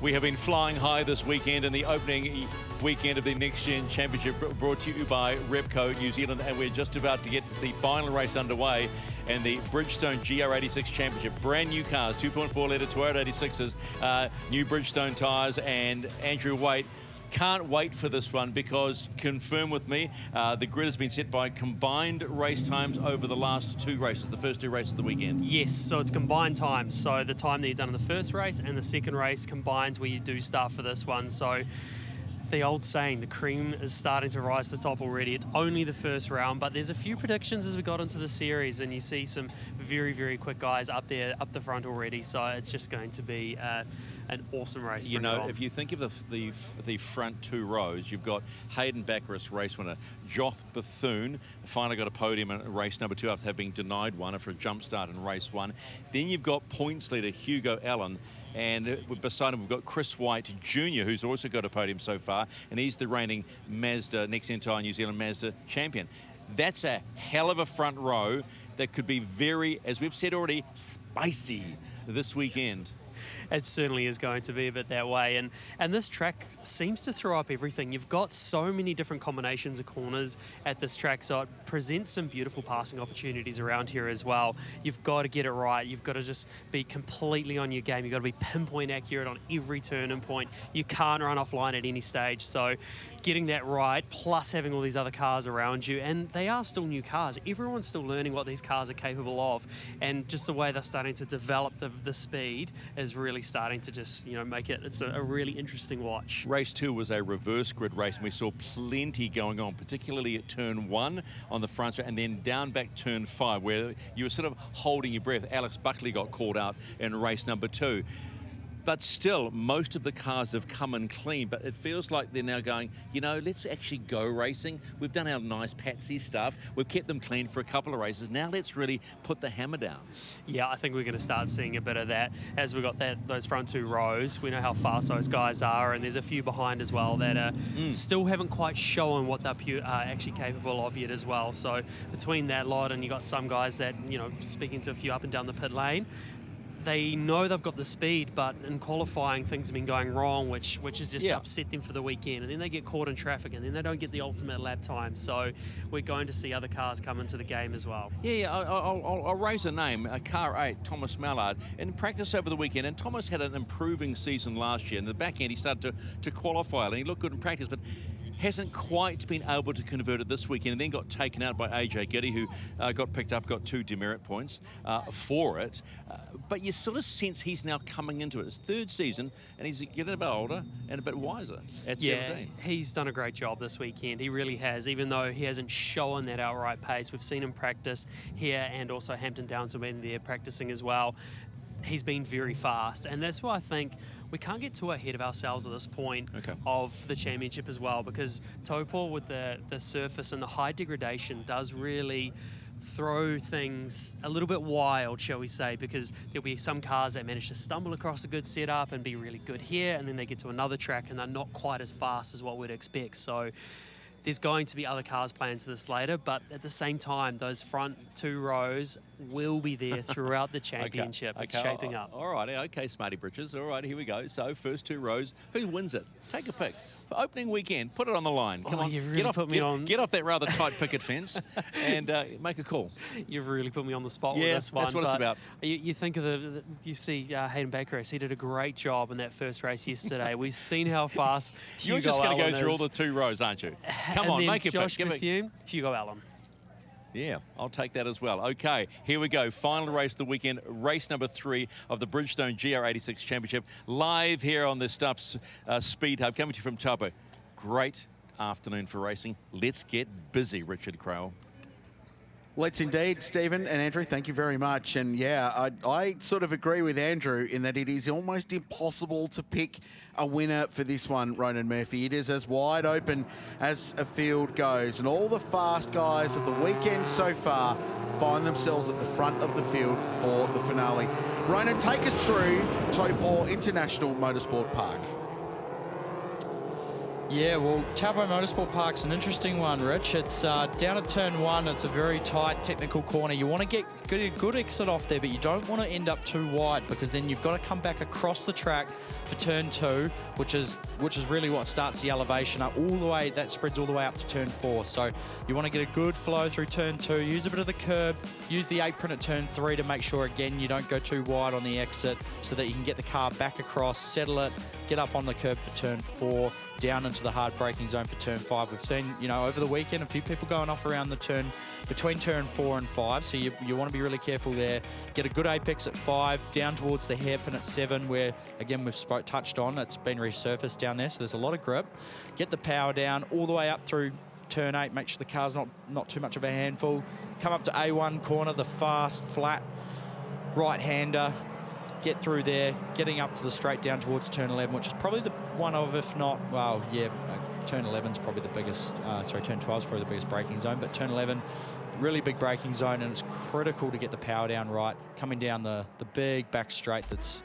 We have been flying high this weekend in the opening weekend of the Next Gen Championship, brought to you by Repco New Zealand, and we're just about to get the final race underway and the Bridgestone GR86 Championship. Brand new cars, 2.4 litre Toyota 86s, new Bridgestone tyres, and Andrew Waite. Can't wait for this one because, confirm with me, the grid has been set by combined race times over the last two races, the first two races of the weekend. Yes, so it's combined times. So the time that you've done in the first race and the second race combines where you do start for this one. So the old saying, the cream is starting to rise to the top already. It's only the first round, but there's a few predictions as we got into the series, and you see some very, very quick guys up there, up the front already. So it's just going to be an awesome race. You know, if you think of the front two rows, you've got Hayden Baccaris, race winner, Joth Bethune, finally got a podium in race number 2 after having denied one for a jump start in race 1. Then you've got points leader Hugo Allen, and beside him we've got Chris White Jr., who's also got a podium so far, and he's the reigning Mazda, Next Entire New Zealand Mazda champion. That's a hell of a front row that could be very, as we've said already, spicy this weekend. It certainly is going to be a bit that way, and this track seems to throw up everything. You've got so many different combinations of corners at this track, so it presents some beautiful passing opportunities around here as well. You've got to get it right. You've got to just be completely on your game. You've got to be pinpoint accurate on every turn and point. You can't run offline at any stage, so getting that right, plus having all these other cars around you, and they are still new cars. Everyone's still learning what these cars are capable of, and just the way they're starting to develop the speed is really starting to just, you know, make it's a really interesting watch. Race 2 was a reverse grid race, and we saw plenty going on, particularly at turn 1 on the front straight, and then down back turn 5, where you were sort of holding your breath. Alex Buckley got called out in race number 2. But still, most of the cars have come in clean, but it feels like they're now going, you know, let's actually go racing. We've done our nice patsy stuff. We've kept them clean for a couple of races. Now let's really put the hammer down. Yeah, I think we're going to start seeing a bit of that as we've got those front two rows. We know how fast those guys are, and there's a few behind as well that still haven't quite shown what they're actually capable of yet as well. So between that lot, and you got some guys that, you know, speaking to a few up and down the pit lane, they know they've got the speed, but in qualifying things have been going wrong, which has just upset them for the weekend. And then they get caught in traffic, and then they don't get the ultimate lap time. So we're going to see other cars come into the game as well. Yeah, I'll raise a name, car 8, Thomas Mallard, in practice over the weekend. And Thomas had an improving season last year. In the back end, he started to qualify, and he looked good in practice, but hasn't quite been able to convert it this weekend, and then got taken out by AJ Giddy, who got picked up, got 2 demerit points for it. But you sort of sense he's now coming into it. His 3rd season, and he's getting a bit older and a bit wiser at 17. He's done a great job this weekend. He really has, even though he hasn't shown that outright pace. We've seen him practice here, and also Hampton Downs have been there practicing as well. He's been very fast, and that's why I think we can't get too ahead of ourselves at this point of the championship as well, because Taupo with the surface and the high degradation does really throw things a little bit wild, shall we say, because there'll be some cars that manage to stumble across a good setup and be really good here, and then they get to another track and they're not quite as fast as what we'd expect. So there's going to be other cars playing into this later, but at the same time, those front 2 rows will be there throughout the championship. It's shaping up. All right, okay, Smarty Britches. All right, here we go. So, first 2 rows. Who wins it? Take a pick. For opening weekend, put it on the line. Come on, you really get off that rather tight picket fence and make a call. You've really put me on the spot with this one. That's what it's about. You think of you see Hayden Baccaris. He did a great job in that first race yesterday. We've seen how fast You're Hugo just going to go Allen through all the 2 rows, aren't you? Come on, make it. Josh Bethune, Hugo Allen. Yeah, I'll take that as well. Okay, here we go. Final race of the weekend, race number 3 of the Bridgestone GR86 Championship, live here on the Stuff's Speed Hub, coming to you from Taupo. Great afternoon for racing. Let's get busy, Richard Crowell. Let's indeed, Stephen and Andrew, thank you very much. And yeah, I sort of agree with Andrew in that it is almost impossible to pick a winner for this one, Ronan Murphy. It is as wide open as a field goes, and all the fast guys of the weekend so far find themselves at the front of the field for the finale. Ronan, take us through Taupo International Motorsport Park. Yeah, well, Taupo Motorsport Park's an interesting one, Rich. It's down at turn 1. It's a very tight technical corner. You want to get a good exit off there, but you don't want to end up too wide, because then you've got to come back across the track for turn 2, which is really what starts the elevation up all the way. That spreads all the way up to turn 4. So you want to get a good flow through turn 2, use a bit of the curb, use the apron at turn 3 to make sure, again, you don't go too wide on the exit, so that you can get the car back across, settle it, get up on the curb for turn 4, down into the hard braking zone for turn 5. We've seen, you know, over the weekend, a few people going off around the turn, between turn 4 and 5, so you want to be really careful there. Get a good apex at 5, down towards the hairpin at 7, where, again, we've touched on, it's been resurfaced down there, so there's a lot of grip. Get the power down all the way up through turn 8, make sure the car's not too much of a handful. Come up to A1 corner, the fast, flat right-hander. Get through there, getting up to the straight down towards turn 11, which is probably the one of, if not, well, yeah, turn 11's probably the biggest, turn 12's probably the biggest braking zone, but turn 11, really big braking zone, and it's critical to get the power down right, coming down the big back straight that's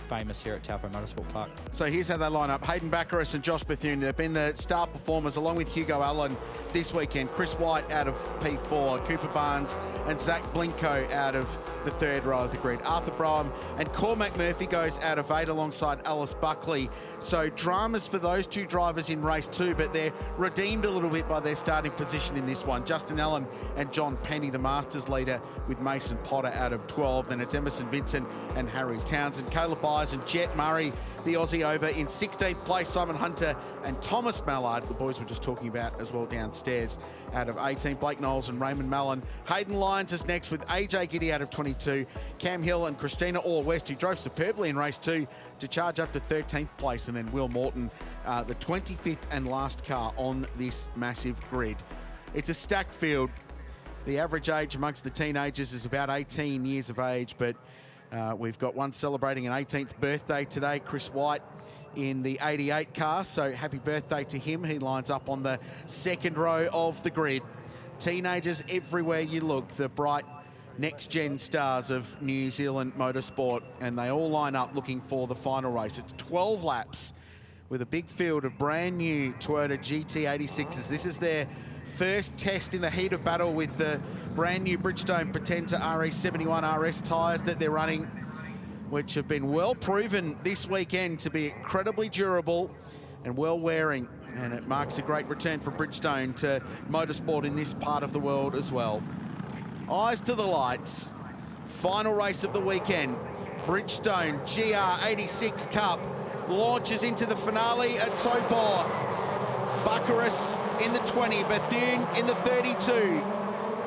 famous here at Taupo Motorsport Park. So here's how they line up. Hayden Baccaris and Josh Bethune have been the star performers, along with Hugo Allen this weekend. Chris White out of P4, Cooper Barnes and Zach Blinko out of the 3rd row of the grid. Arthur Broham and Cormac Murphy goes out of 8 alongside Alice Buckley. So dramas for those two drivers in race 2, but they're redeemed a little bit by their starting position in this one. Justin Allen and John Penny, the Masters leader, with Mason Potter out of 12. Then it's Emerson Vincent and Harry Townsend. Caleb Byers and Jet Murray, the Aussie, over in 16th place. Simon Hunter and Thomas Mallard, the boys were just talking about as well downstairs, out of 18. Blake Knowles and Raymond Mallon. Hayden Lyons is next with AJ Giddy out of 22. Cam Hill and Christina Orr-West, who drove superbly in race 2, to charge up to 13th place. And then Will Morton, the 25th and last car on this massive grid. It's a stacked field. The average age amongst the teenagers is about 18 years of age, but we've got one celebrating an 18th birthday today, Chris White, in the 88 car, so happy birthday to him. He lines up on the 2nd row of the grid. Teenagers everywhere you look, the bright next-gen stars of New Zealand motorsport, and they all line up looking for the final race. It's 12 laps with a big field of brand new Toyota GT86s. This is their first test in the heat of battle with the brand new Bridgestone Potenza RE71 RS tyres that they're running, which have been well proven this weekend to be incredibly durable and well wearing. And it marks a great return for Bridgestone to motorsport in this part of the world as well. Eyes to the lights. Final race of the weekend. Bridgestone GR86 Cup launches into the finale at Taupo. Baccaris in the 20, Bethune in the 32.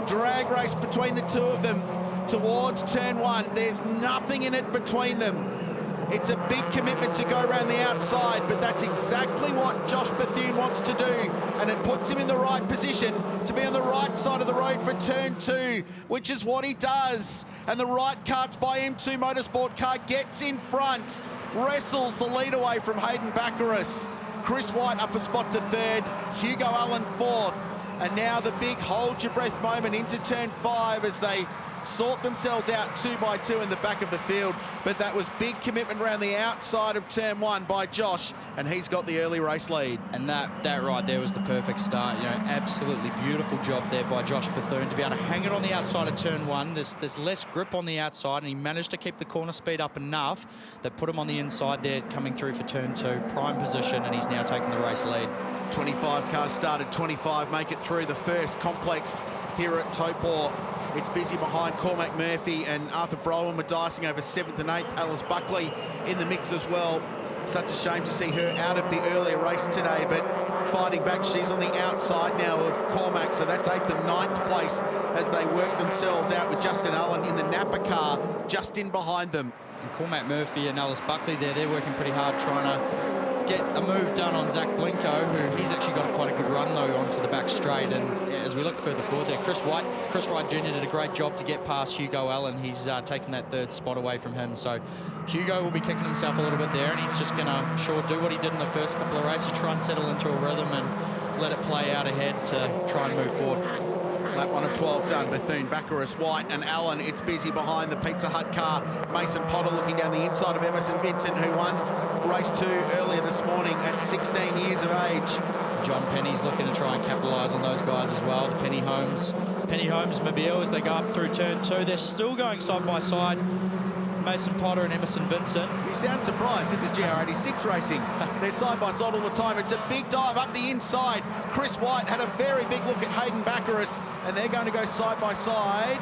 Drag race between the two of them towards turn 1. There's nothing in it between them. It's a big commitment to go around the outside, but that's exactly what Josh Bethune wants to do, and it puts him in the right position to be on the right side of the road for turn 2, which is what he does. And the right karts by M2 Motorsport car gets in front, wrestles the lead away from Hayden Baccaris. Chris White up a spot to 3rd, Hugo Allen 4th, and now the big hold your breath moment into turn 5 as they sort themselves out 2 by 2 in the back of the field. But that was big commitment around the outside of turn 1 by Josh, and he's got the early race lead. And that right there was the perfect start. You know, absolutely beautiful job there by Josh Bethune to be able to hang it on the outside of turn 1. There's less grip on the outside, and he managed to keep the corner speed up enough that put him on the inside there coming through for turn 2. Prime position, and he's now taking the race lead. 25 cars started, 25 make it through the first complex here at Taupo. It's busy behind Cormac Murphy, and Arthur Broham are dicing over 7th and 8th. Alice Buckley in the mix as well. Such a shame to see her out of the earlier race today, but fighting back. She's on the outside now of Cormac, so that's 8th and 9th place as they work themselves out with Justin Allen in the Napa car just in behind them. And Cormac Murphy and Alice Buckley there, they're working pretty hard trying to get a move done on Zach Blinko, who he's actually got quite a good run though onto the back straight. And as we look further forward there, Chris Wright Jr. did a great job to get past Hugo Allen. He's taken that 3rd spot away from him, so Hugo will be kicking himself a little bit there, and he's just gonna do what he did in the first couple of races, try and settle into a rhythm and let it play out ahead to try and move forward. Lap 1 of 12 done. Bethune, Baccaris, White and Allen. It's busy behind the Pizza Hut car. Mason Potter looking down the inside of Emerson Vincent, who won race 2 earlier this morning at 16 years of age. John Penny's looking to try and capitalise on those guys as well. The Penny Holmes Mobile as they go up through turn 2. They're still going side by side. Mason Potter and Emerson Vincent. You sound surprised. This is GR86 racing. They're side by side all the time. It's a big dive up the inside. Chris White had a very big look at Hayden Baccaris, and they're going to go side by side.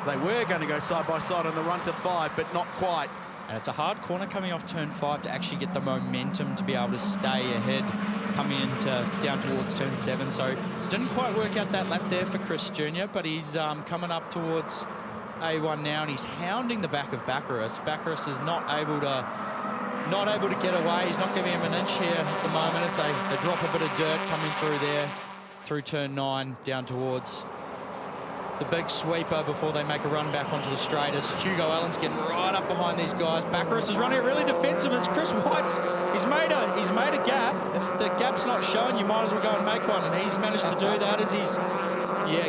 They were going to go side by side on the run to 5, but not quite. And it's a hard corner coming off turn 5 to actually get the momentum to be able to stay ahead coming into down towards turn 7. So didn't quite work out that lap there for Chris Jr., but he's coming up towards A1 now, and he's hounding the back of Baccaris. Baccaris is not able to get away. He's not giving him an inch here at the moment as they drop a bit of dirt coming through there, through turn 9 down towards the big sweeper before they make a run back onto the straight as Hugo Allen's getting right up behind these guys. Baccaris is running it really defensive as Chris White's, he's made a gap. If the gap's not shown, you might as well go and make one, and he's managed to do that as he's,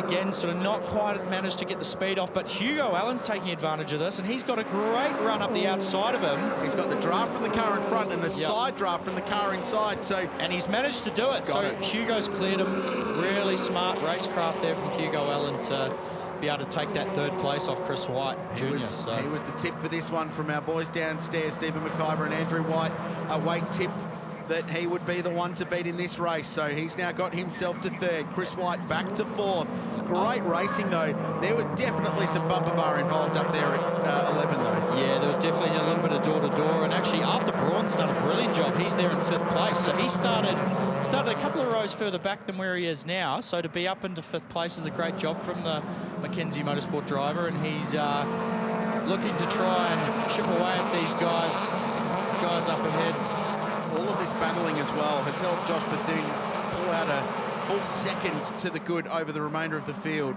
again, sort of not quite managed to get the speed off, but Hugo Allen's taking advantage of this, and he's got a great run up the outside of him. He's got the draft from the car in front and the side draft from the car inside, and he's managed to do it. Hugo's cleared him. Really smart racecraft there from Hugo Allen to be able to take that 3rd place off Chris White Jr. He was the tip for this one from our boys downstairs, Stephen McIver and Andrew White. Wade tipped that he would be the one to beat in this race, so he's now got himself to 3rd. Chris White back to 4th. Great racing, though. There was definitely some bumper bar involved up there at 11, though. Yeah, there was definitely a little bit of door-to-door, and actually Arthur Braun's done a brilliant job. He's there in 5th place, so he started a couple of rows further back than where he is now, so to be up into 5th place is a great job from the Mackenzie Motorsport driver, and he's looking to try and chip away at these guys up ahead. All of this battling as well has helped Josh Bethune pull out a full second to the good over the remainder of the field.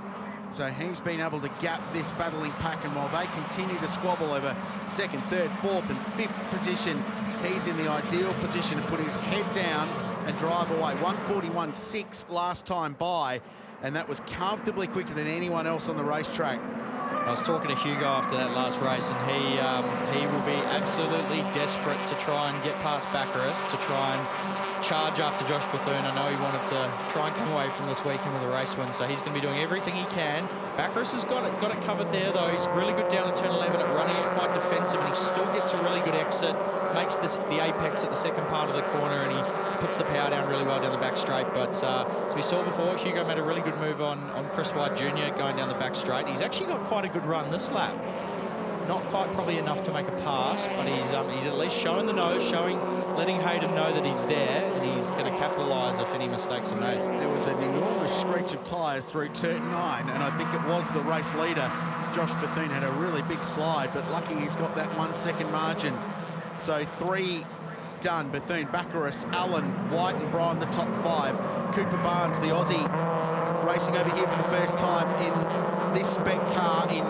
So he's been able to gap this battling pack, and while they continue to squabble over 2nd, 3rd, 4th and 5th position, he's in the ideal position to put his head down and drive away. 1:41.6 last time by, and that was comfortably quicker than anyone else on the racetrack. I was talking to Hugo after that last race, and he will be absolutely desperate to try and get past Baccaris, to try and charge after Josh Bethune. I know he wanted to try and come away from this weekend with a race win, so he's going to be doing everything he can. Baccaris has got it covered there, though. He's really good down at turn 11 at running it quite defensive, and he still gets a really good exit, makes the apex at the second part of the corner, and he puts the power down really well down the back straight. But as we saw before, Hugo made a really good move on Chris White Jr. going down the back straight. He's actually got quite a good run this lap. Not quite probably enough to make a pass, but he's at least showing the nose, letting Hayden know that he's there, and he's going to capitalise if any mistakes are made. There was an enormous screech of tyres through turn 9, and I think it was the race leader. Josh Bethune had a really big slide, but lucky he's got that 1 second margin. So 3 done. Bethune, Baccaris, Allen, White and Bryan, the top 5. Cooper Barnes, the Aussie, racing over here for the first time in this spec car in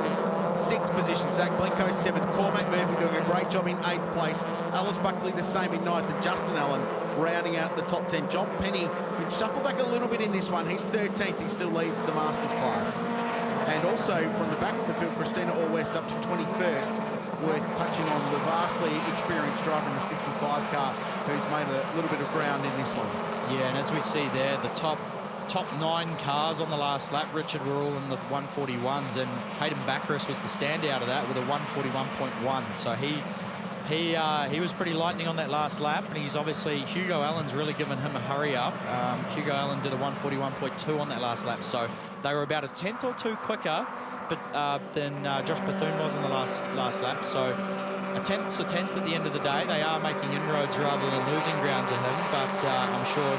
6th position. Zach Blenko 7th. Cormac Murphy doing a great job in 8th place. Alice Buckley the same in 9th, and Justin Allen rounding out the top 10. John Penny can shuffle back a little bit in this one. He's 13th. He still leads the Masters class. And also from the back of the field, Christina Allwest up to 21st. Worth touching on the vastly experienced driver in the 55 car who's made a little bit of ground in this one. Yeah, and as we see there, the top 9 cars on the last lap, Richard, were all in the 141s, and Hayden Baccaris was the standout of that with a 141.1. So he was pretty lightning on that last lap, and he's obviously, Hugo Allen's really given him a hurry up. Hugo Allen did a 141.2 on that last lap, so they were about a 10th or 2 quicker than Josh Bethune was in the last lap. So a 10th's a 10th at the end of the day. They are making inroads rather than losing ground to him, but I'm sure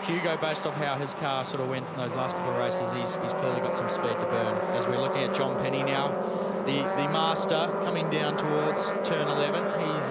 Hugo, based off how his car sort of went in those last couple of races, he's clearly got some speed to burn. As we're looking at John Penny now, the master coming down towards turn 11. He's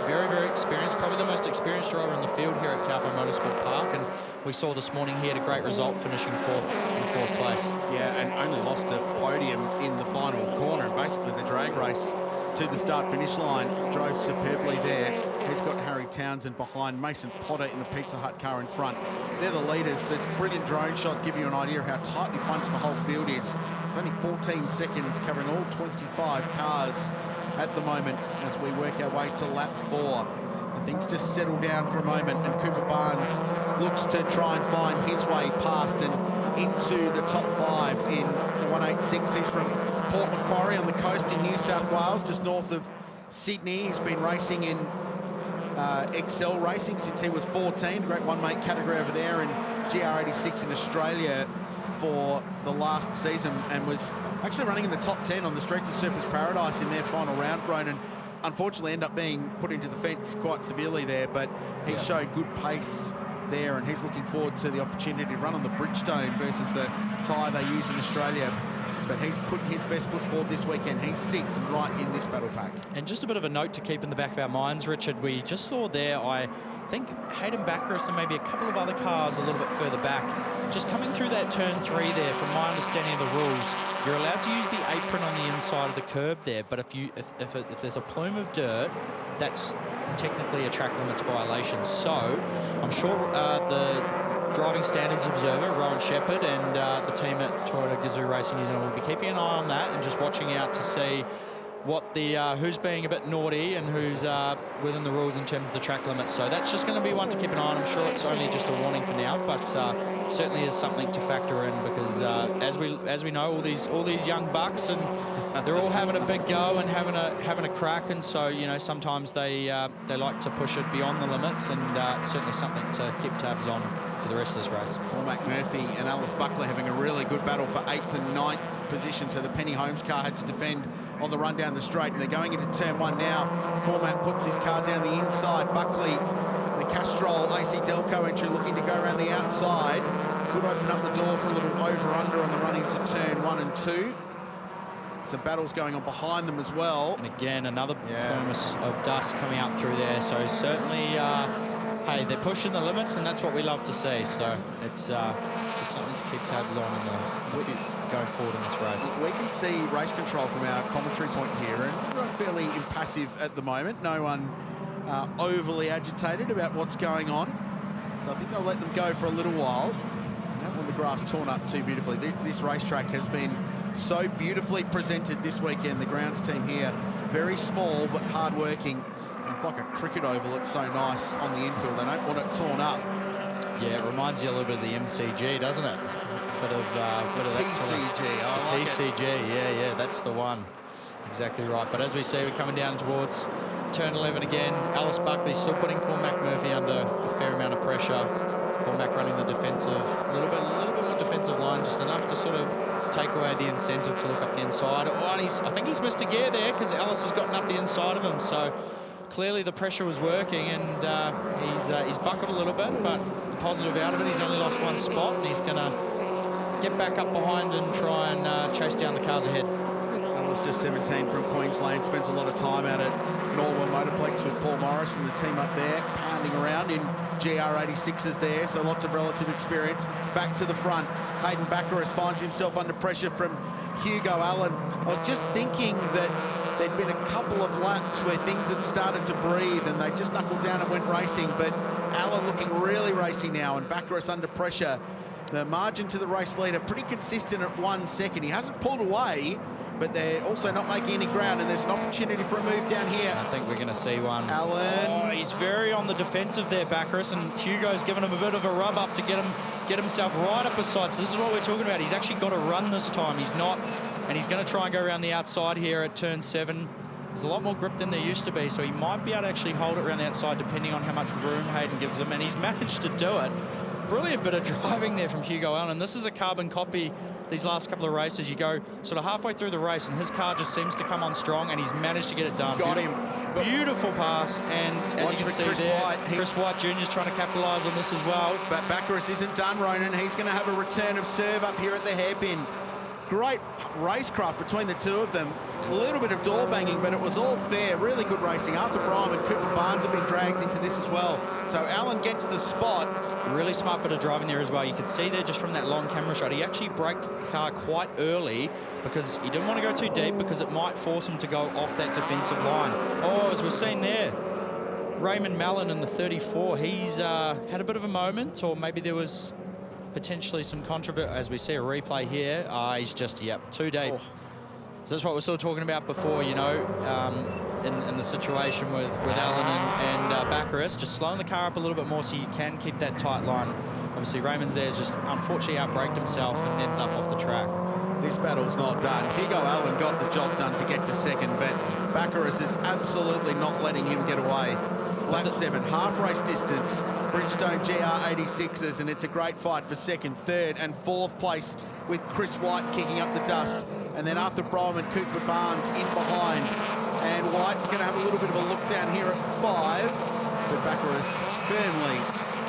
very, very experienced, probably the most experienced driver in the field here at Taupo Motorsport Park, and we saw this morning he had a great result, finishing 4th place. Yeah, and only lost a podium in the final corner, and basically the drag race to the start-finish line. Drove superbly there. He's got Harry Townsend behind, Mason Potter in the Pizza Hut car in front. They're the leaders. The brilliant drone shots give you an idea of how tightly bunched the whole field is. It's only 14 seconds covering all 25 cars at the moment as we work our way to lap 4. And things just settle down for a moment, and Cooper Barnes looks to try and find his way past and into the top 5 in the 186. He's from Port Macquarie on the coast in New South Wales, just north of Sydney. He's been racing in Excel Racing since he was 14, great one-mate category over there, and GR86 in Australia for the last season, and was actually running in the top 10 on the streets of Surfers Paradise in their final round, Ronan. Unfortunately, ended up being put into the fence quite severely there, but he showed good pace there, and he's looking forward to the opportunity to run on the Bridgestone versus the tyre they use in Australia. But he's put his best foot forward this weekend. He sits right in this battle pack. And just a bit of a note to keep in the back of our minds, Richard, we just saw there, I think Hayden Baccaris and maybe a couple of other cars a little bit further back, just coming through that turn 3 there, from my understanding of the rules, you're allowed to use the apron on the inside of the curb there, but if there's a plume of dirt, that's technically a track limits violation. So I'm sure the driving standards observer, Rowan Shepherd, and the team at Toyota GAZOO Racing New Zealand will be keeping an eye on that and just watching out to see what the who's being a bit naughty and who's within the rules in terms of the track limits. So that's just going to be one to keep an eye on. I'm sure it's only just a warning for now, but certainly is something to factor in, because as we know, all these young bucks, and they're all having a big go and having a crack, and so, you know, sometimes they like to push it beyond the limits, and certainly something to keep tabs on for the rest of this race. Cormac Murphy and Alice Buckley having a really good battle for 8th and 9th position, so the Penny Holmes car had to defend on the run down the straight, and they're going into turn 1 now. Cormac puts his car down the inside. Buckley, the Castrol AC Delco entry, looking to go around the outside. Could open up the door for a little over-under on the run into turn 1 and 2. Some battles going on behind them as well. And again, another plume of dust coming up through there, so certainly hey, they're pushing the limits, and that's what we love to see. So it's just something to keep tabs on going forward in this race. We can see race control from our commentary point here, and we're fairly impassive at the moment. No one overly agitated about what's going on. So I think they'll let them go for a little while. I don't want the grass torn up too beautifully. This racetrack has been so beautifully presented this weekend. The grounds team here, very small but hard-working. It's like a cricket oval. It's so nice on the infield. They don't want it torn up. Yeah, it reminds you a little bit of the MCG, doesn't it? Bit of TCG. TCG, yeah, that's the one. Exactly right. But as we see, we're coming down towards turn 11 again. Alice Buckley still putting Cormac Murphy under a fair amount of pressure. Cormac running the defensive, a little bit more defensive line, just enough to sort of take away the incentive to look up the inside. Oh, and I think he's missed a gear there, because Alice has gotten up the inside of him. So clearly the pressure was working, and he's buckled a little bit, but the positive out of it, he's only lost one spot, and he's going to get back up behind and try and chase down the cars ahead. Alice, just 17 from Queensland, spends a lot of time out at Norwell Motorplex with Paul Morris and the team up there, pounding around in GR86s there, so lots of relative experience. Back to the front, Hayden Baccaris finds himself under pressure from Hugo Allen. I was just thinking that there'd been a couple of laps where things had started to breathe and they just knuckled down and went racing, but Allen looking really racy now, and Baccaris under pressure. The margin to the race leader pretty consistent at 1 second. He hasn't pulled away, but they're also not making any ground, and there's an opportunity for a move down here. I think we're going to see one. Allen. Oh, he's very on the defensive there, Baccaris, and Hugo's given him a bit of a rub up to get himself right up his side. So this is what we're talking about. He's actually got to run this time. He's not, and he's going to try and go around the outside here at turn 7. There's a lot more grip than there used to be, so he might be able to actually hold it around the outside depending on how much room Hayden gives him, and he's managed to do it. Brilliant bit of driving there from Hugo Allen. This is a carbon copy these last couple of races. You go sort of halfway through the race and his car just seems to come on strong, and he's managed to get it done. Got him. Beautiful pass, and as you can see there, Chris White Jr.'s trying to capitalise on this as well. But Baccaris isn't done, Ronan. He's going to have a return of serve up here at the hairpin. Great racecraft between the two of them. A little bit of door banging, but it was all fair. Really good racing. Arthur Bryan and Cooper Barnes have been dragged into this as well. So Allen gets the spot. Really smart bit of driving there as well. You could see there just from that long camera shot, he actually braked the car quite early because he didn't want to go too deep because it might force him to go off that defensive line. Oh, as we've seen there, Raymond Mallon in the 34, he's had a bit of a moment, or maybe there was potentially some controversy, as we see a replay here. He's just, yep, too deep. Oh. So that's what we're sort of talking about before, you know, in the situation with Allen and Baccaris, just slowing the car up a little bit more so you can keep that tight line. Obviously, Raymond's there just unfortunately outbraked himself and ended up off the track. This battle's not done. Hugo Allen got the job done to get to second, but Baccaris is absolutely not letting him get away. Lap 7, half race distance, Bridgestone GR86s, and it's a great fight for second, third, and fourth place with Chris White kicking up the dust. And then Arthur Brome and Cooper Barnes in behind. And White's going to have a little bit of a look down here at 5, but Baccaris firmly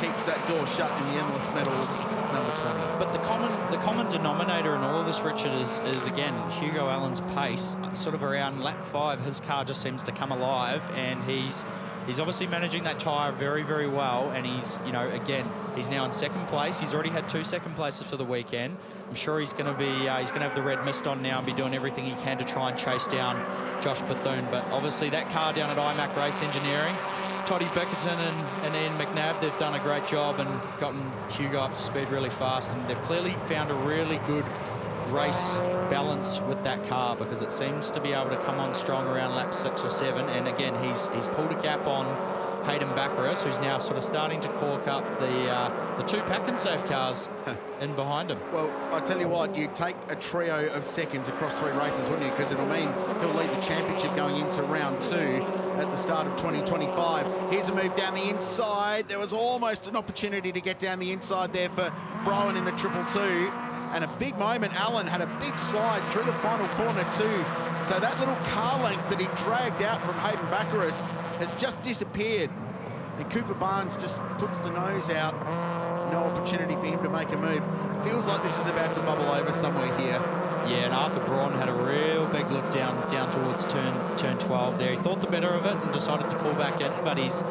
keeps that door shut in the Endless Medals number 20. But the common denominator in all of this, Richard, is again Hugo Allen's pace. Sort of around lap 5, his car just seems to come alive, and he's obviously managing that tyre very, very well. And he's, you know, again, he's now in second place. He's already had 2 second places for the weekend. I'm sure he's going to be he's going to have the red mist on now and be doing everything he can to try and chase down Josh Bethune. But obviously that car down at IMAC Race Engineering, Toddy Bickerton and Ian McNabb, they've done a great job and gotten Hugo up to speed really fast, and they've clearly found a really good race balance with that car, because it seems to be able to come on strong around lap 6 or 7. And again, he's pulled a gap on Hayden Baccaris, who's now sort of starting to cork up the 2 pack and save cars in behind him. Well, I tell you what, you take a trio of seconds across 3 races, wouldn't you? Because it'll mean he'll lead the championship going into round 2 at the start of 2025. Here's a move down the inside. There was almost an opportunity to get down the inside there for Browen in the 222. And a big moment. Allen had a big slide through the final corner too. So that little car length that he dragged out from Hayden Baccaris has just disappeared. And Cooper Barnes just puts the nose out. No opportunity for him to make a move. Feels like this is about to bubble over somewhere here. Yeah, and Arthur Braun had a real big look down towards turn 12 there. He thought the better of it and decided to pull back in, but he's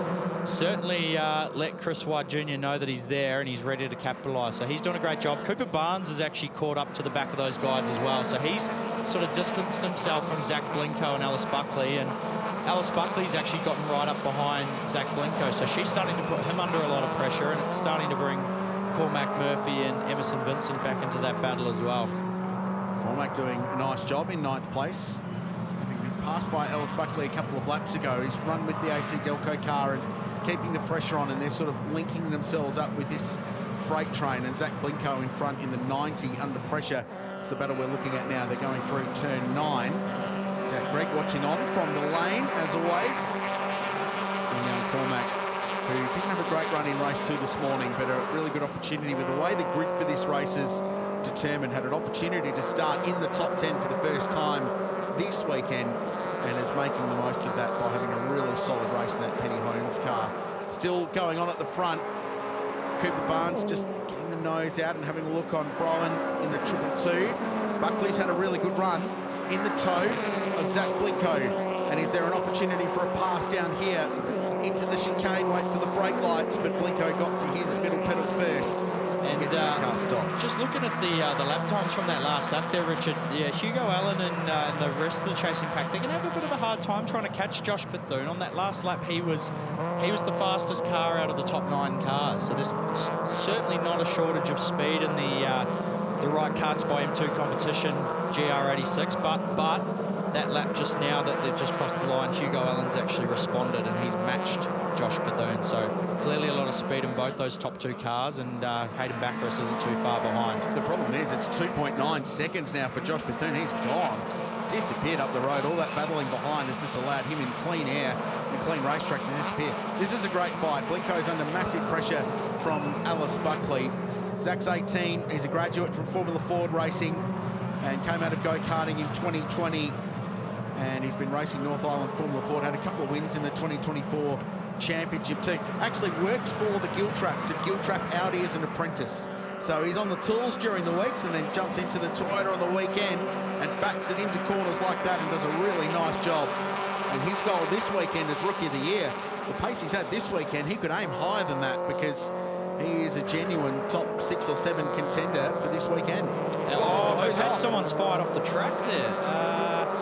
certainly let Chris White Jr. know that he's there and he's ready to capitalise. So he's doing a great job. Cooper Barnes has actually caught up to the back of those guys as well. So he's sort of distanced himself from Zach Blinko and Alice Buckley, and Alice Buckley's actually gotten right up behind Zach Blinko. So she's starting to put him under a lot of pressure, and it's starting to bring Cormac Murphy and Emerson Vincent back into that battle as well. Cormac doing a nice job in 9th place. Having been passed by Alice Buckley a couple of laps ago, he's run with the AC Delco car and keeping the pressure on, and they're sort of linking themselves up with this freight train, and Zach Blinko in front in the 90 under pressure. It's the battle we're looking at now. They're going through turn 9. Dad Greg watching on from the lane, as always. And young Cormac, who didn't have a great run in race 2 this morning, but a really good opportunity with the way the grid for this race is determined. Had an opportunity to start in the top 10 for the first time this weekend, and is making the most of that by having a really solid race in that Penny Holmes car. Still going on at the front, Cooper Barnes just getting the nose out and having a look on Browen in the 222. Buckley's had a really good run in the toe of Zach Blinko. And is there an opportunity for a pass down here into the chicane? Wait for the brake lights, but Blinko got to his middle pedal first. And that car stopped. Just looking at the lap times from that last lap there, Richard, yeah, Hugo Allen and the rest of the chasing pack, they're going to have a bit of a hard time trying to catch Josh Bethune. On that last lap, he was the fastest car out of the top 9 cars. So there's certainly not a shortage of speed in the right karts by M2 competition GR86, but that lap just now that they've just crossed the line, Hugo Allen's actually responded and he's matched Josh Bethune. So clearly a lot of speed in both those top 2 cars, and Hayden Baccaris isn't too far behind. The problem is it's 2.9 seconds now for Josh Bethune. He's gone. Disappeared up the road. All that battling behind has just allowed him in clean air and clean racetrack to disappear. This is a great fight. Blinko's under massive pressure from Alice Buckley. Zach's 18. He's a graduate from Formula Ford Racing and came out of go-karting in 2020. And he's been racing North Island Formula Ford. Had a couple of wins in the 2024 championship too. Actually works for the Giltraps at Giltrap Audi as an apprentice. So he's on the tools during the weeks and then jumps into the Toyota on the weekend and backs it into corners like that and does a really nice job. And his goal this weekend is Rookie of the Year. The pace he's had this weekend, he could aim higher than that because he is a genuine top 6 or 7 contender for this weekend. We've had someone's fired off the track there.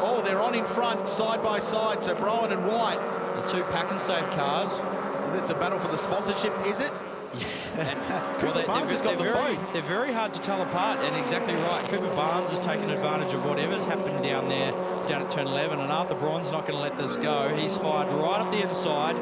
Oh, they're on in front, side by side, so Browen and White. the two pack and save cars. It's a battle for the sponsorship, is it? Cooper Barnes has got them both. They're very hard to tell apart, and exactly right. Cooper Barnes has taken advantage of whatever's happened down there, down at turn 11, and Arthur Braun's not going to let this go. He's fired right up the inside.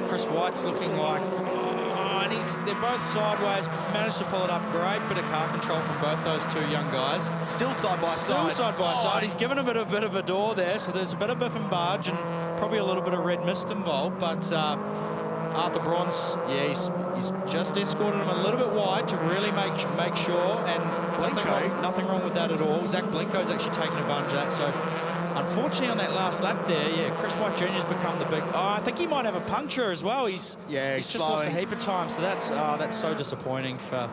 Chris White's looking like, and they're both sideways, managed to pull it up. Great bit of car control from both those two young guys. Still side by side. Still side by side. He's given a bit of a door there, so there's a bit of biff and barge and probably a little bit of red mist involved, but Arthur Braun's, yeah, he's just escorted him a little bit wide to really make sure, and nothing wrong with that at all. Zach Blinko's actually taken advantage of that, so unfortunately on that last lap there, yeah, Chris White Jr.'s become the big, I think he might have a puncture as well. He's just lost a heap of time, so that's so disappointing for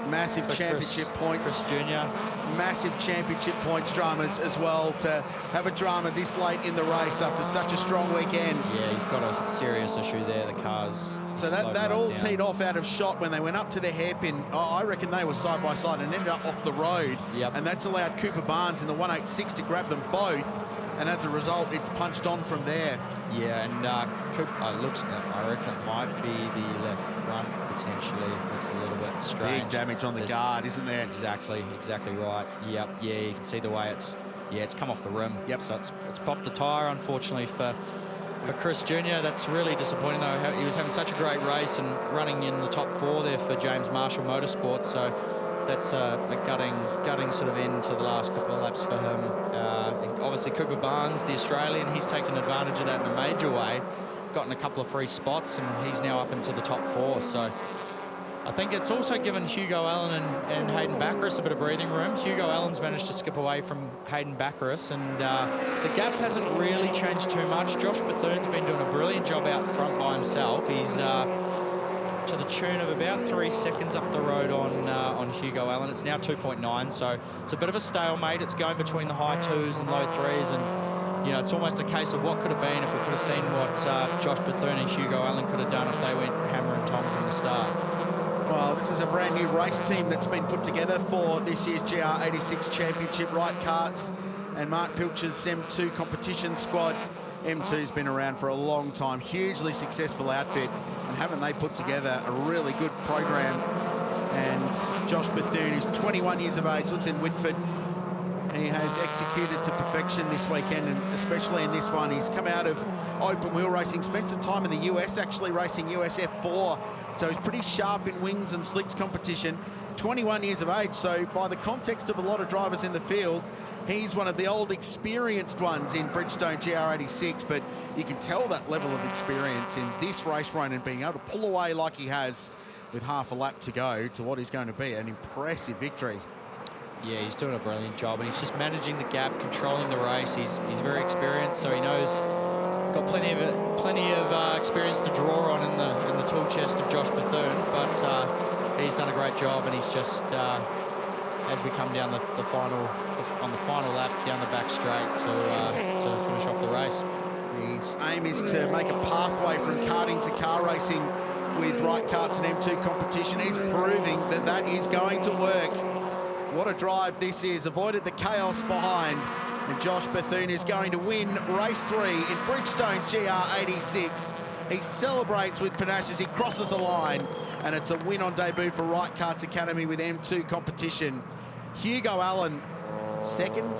massive championship points. Chris Jr. Massive championship points dramas as well, to have a drama this late in the race after such a strong weekend. Yeah, he's got a serious issue there, the cars. So that all teed off out of shot when they went up to the hairpin. I reckon they were side by side and ended up off the road. Yep. And that's allowed Cooper Barnes in the 186 to grab them both. And as a result, it's punched on from there. Yeah, and I reckon it might be the left front potentially. Looks a little bit strange. Big damage on the guard, isn't there? Exactly right. Yep, yeah, you can see the way it's come off the rim. Yep. So it's popped the tyre, unfortunately, for Chris Jr. That's really disappointing, though. He was having such a great race and running in the top 4 there for James Marshall Motorsport. So that's a gutting sort of end to the last couple of laps for him. And obviously, Cooper Barnes, the Australian, he's taken advantage of that in a major way. Gotten a couple of free spots, and he's now up into the top 4. So I think it's also given Hugo Allen and Hayden Baccaris a bit of breathing room. Hugo Allen's managed to skip away from Hayden Baccaris, and the gap hasn't really changed too much. Josh Bethune's been doing a brilliant job out front by himself. He's to the tune of about 3 seconds up the road on Hugo Allen. It's now 2.9, so it's a bit of a stalemate. It's going between the high 2s and low 3s, and you know, it's almost a case of what could have been if we could have seen what Josh Bethune and Hugo Allen could have done if they went hammer and tong from the start. Well, this is a brand new race team that's been put together for this year's GR86 Championship. Wright Karts and Mark Pilcher's M2 competition squad. M2's been around for a long time, hugely successful outfit, and haven't they put together a really good program? And Josh Bethune, who's 21 years of age, lives in Whitford. He has executed to perfection this weekend, and especially in this one. He's come out of open wheel racing, spent some time in the US, actually racing US F4, so he's pretty sharp in wings and slicks competition. 21 years of age, so by the context of a lot of drivers in the field, he's one of the old experienced ones in Bridgestone GR86, but you can tell that level of experience in this race run, and being able to pull away like he has with half a lap to go to what is going to be an impressive victory. Yeah, he's doing a brilliant job, and he's just managing the gap, controlling the race. He's very experienced, so he knows, got plenty of experience to draw on in the tool chest of Josh Bethune. But he's done a great job, and he's just as we come down on the final lap down the back straight to finish off the race. His aim is to make a pathway from karting to car racing with Wright Karts and M2 competition. He's proving that that is going to work. What a drive this is. Avoided the chaos behind. And Josh Bethune is going to win race 3 in Bridgestone GR86. He celebrates with panache as he crosses the line. And it's a win on debut for Wright Karts Academy with M2 competition. Hugo Allen, second.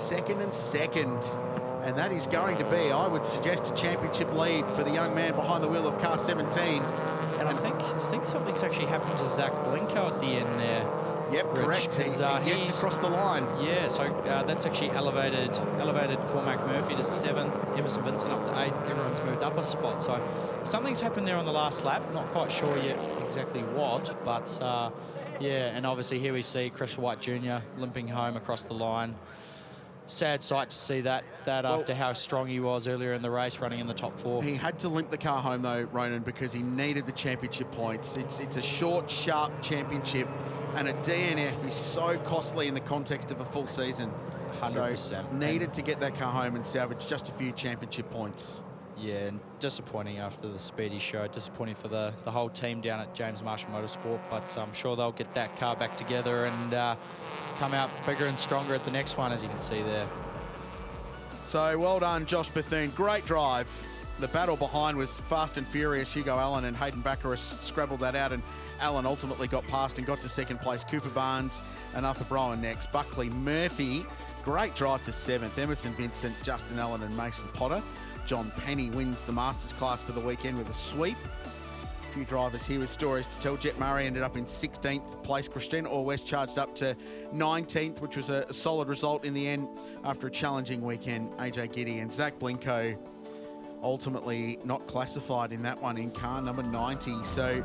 And that is going to be, I would suggest, a championship lead for the young man behind the wheel of car 17. And I think something's actually happened to Zach Blinko at the end there. Yep, correct. He's yet to cross the line. Yeah, so that's actually elevated Cormac Murphy to 7th, Emerson Vincent up to 8th. Everyone's moved up a spot. So something's happened there on the last lap. Not quite sure yet exactly what, but yeah, and obviously here we see Chris White Jr. limping home across the line. Sad sight to see that after how strong he was earlier in the race, running in the top 4. He had to limp the car home, though, Ronan, because he needed the championship points. It's a short, sharp championship, and a DNF is so costly in the context of a full season. 100%. So needed to get that car home and salvage just a few championship points. Yeah, and disappointing after the speed he showed. Disappointing for the whole team down at James Marshall Motorsport, but I'm sure they'll get that car back together and come out bigger and stronger at the next one, as you can see there. So well done, Josh Bethune. Great drive. the battle behind was fast and furious. Hugo Allen and Hayden Baccaris scrabbled that out, and Allen ultimately got past and got to second place. Cooper Barnes and Arthur Brown next. Buckley Murphy, great drive to 7th. Emerson Vincent, Justin Allen and Mason Potter. John Penny wins the Masters class for the weekend with a sweep. A few drivers here with stories to tell. Jet Murray ended up in 16th place. Christina Orwest charged up to 19th, which was a solid result in the end after a challenging weekend. AJ Giddy and Zach Blinko ultimately not classified in that one in car number 90. So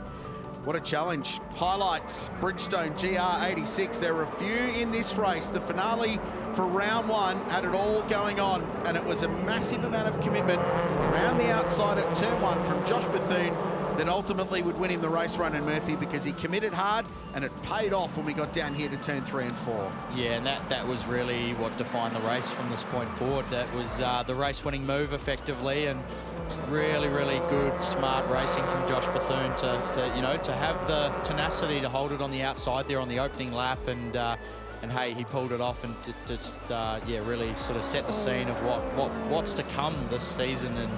what a challenge. Highlights, Bridgestone GR86. There were a few in this race. The finale for round 1 had it all going on, and it was a massive amount of commitment around the outside at turn 1 from Josh Bethune that ultimately would win him the race, Ronan Murphy, because he committed hard and it paid off when we got down here to turn 3 and 4. Yeah, and that was really what defined the race from this point forward. That was the race-winning move effectively, and really, really good, smart racing from Josh Bethune to have the tenacity to hold it on the outside there on the opening lap, and hey, he pulled it off and just really sort of set the scene of what's to come this season and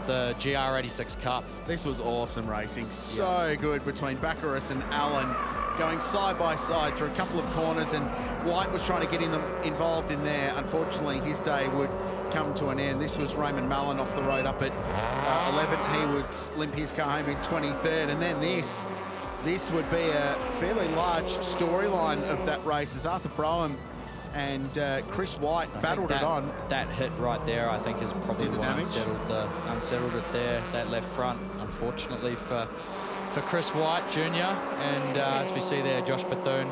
the GR86 Cup. This was awesome racing. So good between Baccaris and Allen, going side by side through a couple of corners, and White was trying to get involved in there. Unfortunately, his day would come to an end. This was Raymond Mallon off the road up at 11th. He would limp his car home in 23rd. And then this would be a fairly large storyline of that race as Arthur Broham and Chris White battled it on. That hit right there, I think, is probably what unsettled it there, that left front, unfortunately for Chris White Jr. And as we see there, Josh Bethune.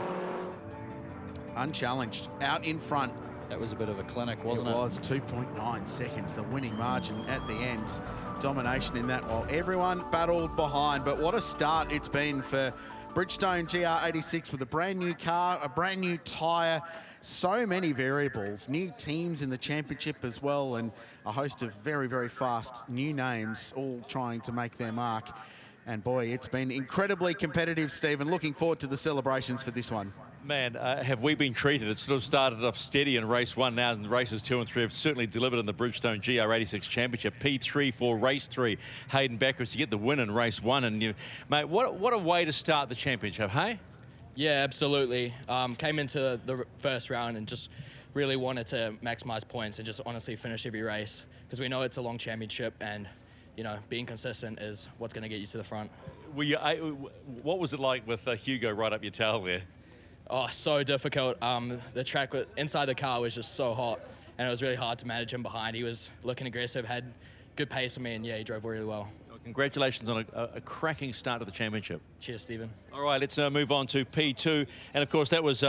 Unchallenged, out in front. That was a bit of a clinic, wasn't it? It was 2.9 seconds, the winning margin at the end. Domination in that while everyone battled behind. But what a start it's been for Bridgestone GR86 with a brand new car, a brand new tyre, so many variables, new teams in the championship as well, and a host of very, very fast new names all trying to make their mark. And boy, it's been incredibly competitive, Stephen. Looking forward to the celebrations for this one. Man, have we been treated? It sort of started off steady in race 1 now, and races 2 and 3 have certainly delivered in the Bridgestone GR86 Championship. P3 for race 3. Hayden Baccaris, you get the win in race 1. And, mate, what a way to start the championship, hey? Yeah, absolutely. Came into the first round and just really wanted to maximise points and just honestly finish every race, because we know it's a long championship, and, you know, being consistent is what's going to get you to the front. What was it like with Hugo right up your tail there? Oh, so difficult. The track inside the car was just so hot, and it was really hard to manage him behind. He was looking aggressive, had good pace on me, and yeah, he drove really well. Congratulations on a cracking start to the championship. Cheers, Stephen. All right, let's move on to P2. And, of course, that was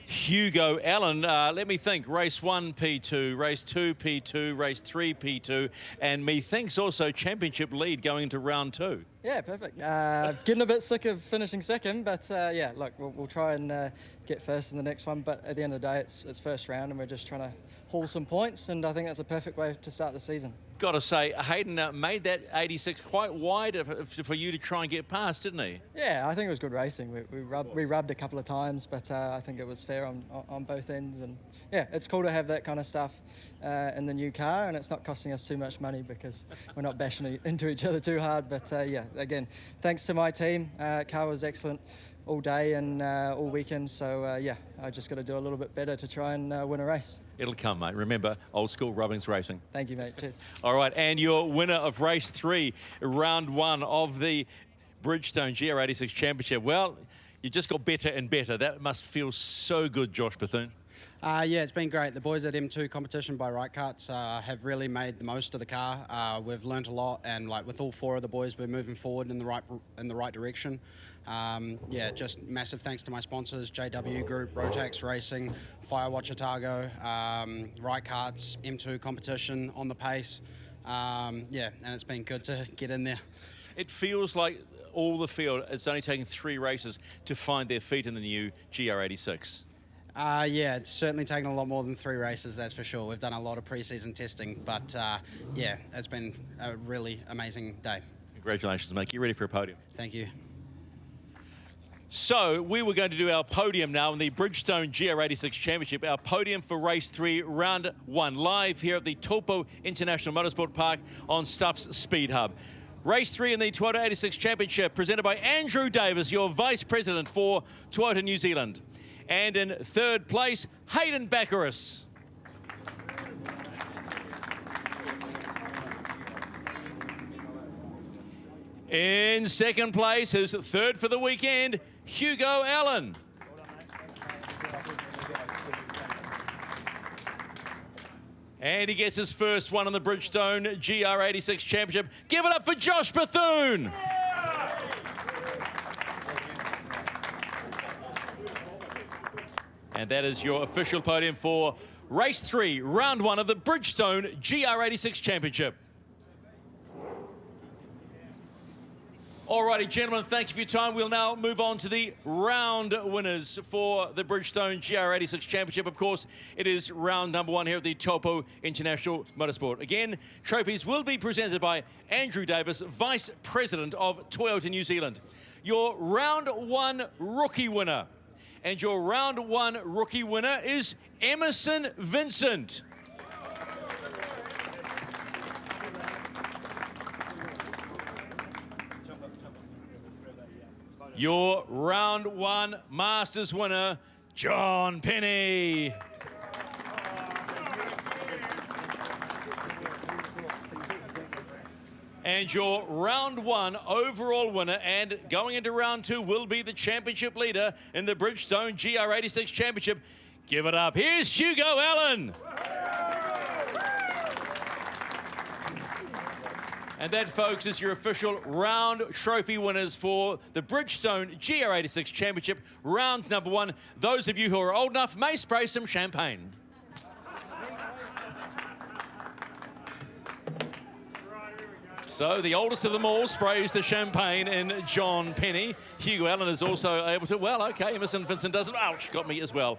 Hugo Allen. Let me think. Race 1, P2. Race 2, P2. Race 3, P2. And methinks also championship lead going into round 2. Yeah, perfect. Getting a bit sick of finishing second, but yeah, look, we'll try and get first in the next one. But at the end of the day, it's first round, and we're just trying to haul some points, and I think that's a perfect way to start the season. Got to say, Hayden made that 86 quite wide for you to try and get past, didn't he? Yeah, I think it was good racing. We rubbed a couple of times, but I think it was fair on both ends. And yeah, it's cool to have that kind of stuff in the new car, and it's not costing us too much money because we're not bashing into each other too hard. But yeah, again, thanks to my team. Car was excellent all day and all weekend. So yeah, I just got to do a little bit better to try and win a race. It'll come, mate. Remember, old school rubbings racing. Thank you, mate. Cheers. All right, and your winner of race 3, round 1 of the Bridgestone GR86 Championship. Well, you just got better and better. That must feel so good, Josh Bethune. Yeah, it's been great. The boys at M2 competition by Right Karts have really made the most of the car. We've learnt a lot, and like with all 4 of the boys, we're moving forward in the right direction. Yeah, just massive thanks to my sponsors: JW Group, Rotax Racing, Firewatch Otago, Right Karts, M2 competition on the pace. Yeah, and it's been good to get in there. It feels like all the field, it's only taken 3 races to find their feet in the new GR86. Yeah, it's certainly taken a lot more than 3 races, that's for sure. We've done a lot of pre-season testing, but yeah, it's been a really amazing day. Congratulations, mate. Get ready for a podium. Thank you. So we were going to do our podium now in the Bridgestone GR86 Championship, our podium for race 3, round 1, live here at the Taupo International Motorsport Park on Stuff's Speed Hub. Race 3 in the Toyota 86 Championship, presented by Andrew Davis, your Vice President for Toyota New Zealand. And in 3rd place, Hayden Baccaris. In 2nd place, his 3rd for the weekend, Hugo Allen. And he gets his first one on the Bridgestone GR86 Championship. Give it up for Josh Bethune. And that is your official podium for race 3, round 1 of the Bridgestone GR86 Championship. Alrighty, gentlemen, thank you for your time. We'll now move on to the round winners for the Bridgestone GR86 Championship. Of course, it is round number 1 here at the Taupo International Motorsport. Again, trophies will be presented by Andrew Davis, Vice President of Toyota New Zealand. Your round 1 rookie winner. And your round 1 rookie winner is Emerson Vincent. Your round 1 Masters winner, John Penny. And your round 1 overall winner, and going into round 2 will be the championship leader in the Bridgestone GR86 Championship. Give it up. Here's Hugo Allen. And that, folks, is your official round trophy winners for the Bridgestone GR86 Championship, round number 1. Those of you who are old enough may spray some champagne. So the oldest of them all sprays the champagne in John Penny. Hugo Allen is also able to, well, okay, Emerson Vincent doesn't. Ouch, got me as well.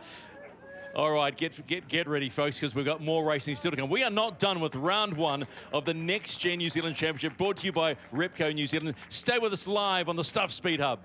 All right, get ready, folks, because we've got more racing still to come. We are not done with round 1 of the Next Gen New Zealand Championship, brought to you by Repco New Zealand. Stay with us live on the Stuff Speed Hub.